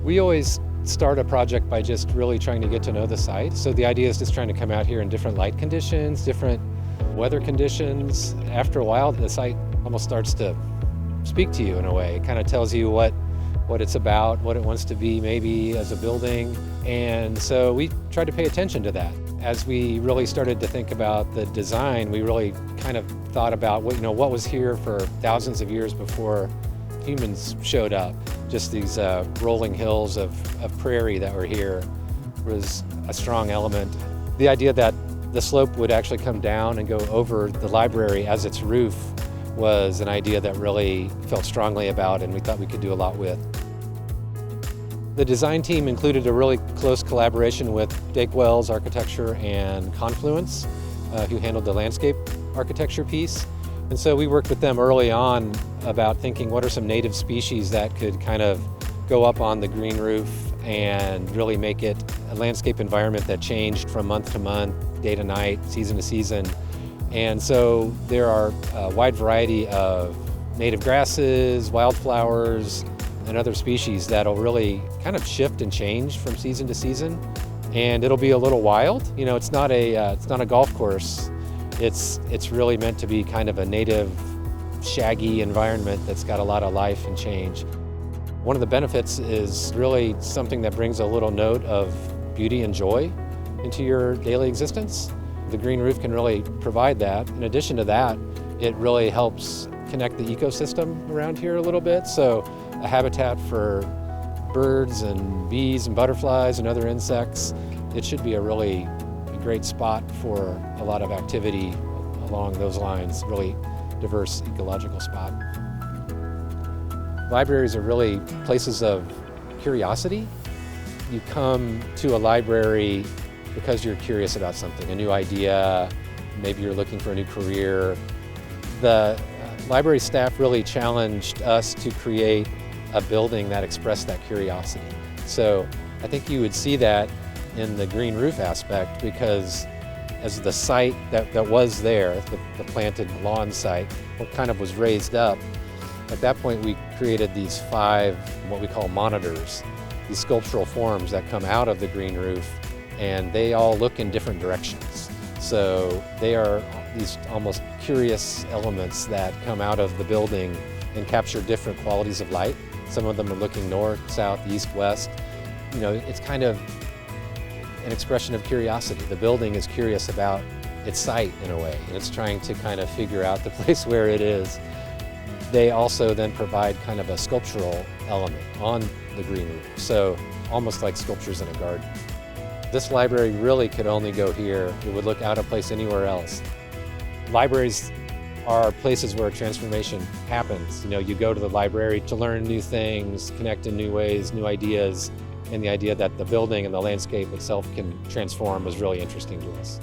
We always start a project by just really trying to get to know the site. So the idea is just trying to come out here in different light conditions, different weather conditions. After a while, the site almost starts to speak to you in a way. It kind of tells you what it's about, what it wants to be maybe as a building. And so we tried to pay attention to that. As we really started to think about the design, we really kind of thought about what was here for thousands of years before humans showed up. Just these rolling hills of prairie that were here was a strong element. The idea that the slope would actually come down and go over the library as its roof was an idea that really felt strongly about and we thought we could do a lot with. The design team included a really close collaboration with Dake Wells Architecture and Confluence, who handled the landscape architecture piece. And so we worked with them early on about thinking what are some native species that could kind of go up on the green roof and really make it a landscape environment that changed from month to month, day to night, season to season. And so there are a wide variety of native grasses, wildflowers, and other species that'll really kind of shift and change from season to season. And it'll be a little wild. It's not a golf course. It's really meant to be kind of a native, shaggy environment that's got a lot of life and change. One of the benefits is really something that brings a little note of beauty and joy into your daily existence. The green roof can really provide that. In addition to that, it really helps connect the ecosystem around here a little bit. So a habitat for birds and bees and butterflies and other insects. It should be a really great spot for a lot of activity along those lines, really diverse ecological spot. Libraries are really places of curiosity. You come to a library because you're curious about something, a new idea, maybe you're looking for a new career. The library staff really challenged us to create a building that expressed that curiosity. So I think you would see that in the green roof aspect because as the site that was there, the planted lawn site, what kind of was raised up, at that point we created these 5, what we call monitors, these sculptural forms that come out of the green roof, and they all look in different directions. So they are these almost curious elements that come out of the building and capture different qualities of light. Some of them are looking north, south, east, west. It's kind of an expression of curiosity. The building is curious about its site in a way, and it's trying to kind of figure out the place where it is. They also then provide kind of a sculptural element on the green roof, so almost like sculptures in a garden. This library really could only go here. It would look out of place anywhere else. Libraries are places where transformation happens. You go to the library to learn new things, connect in new ways, new ideas, and the idea that the building and the landscape itself can transform was really interesting to us.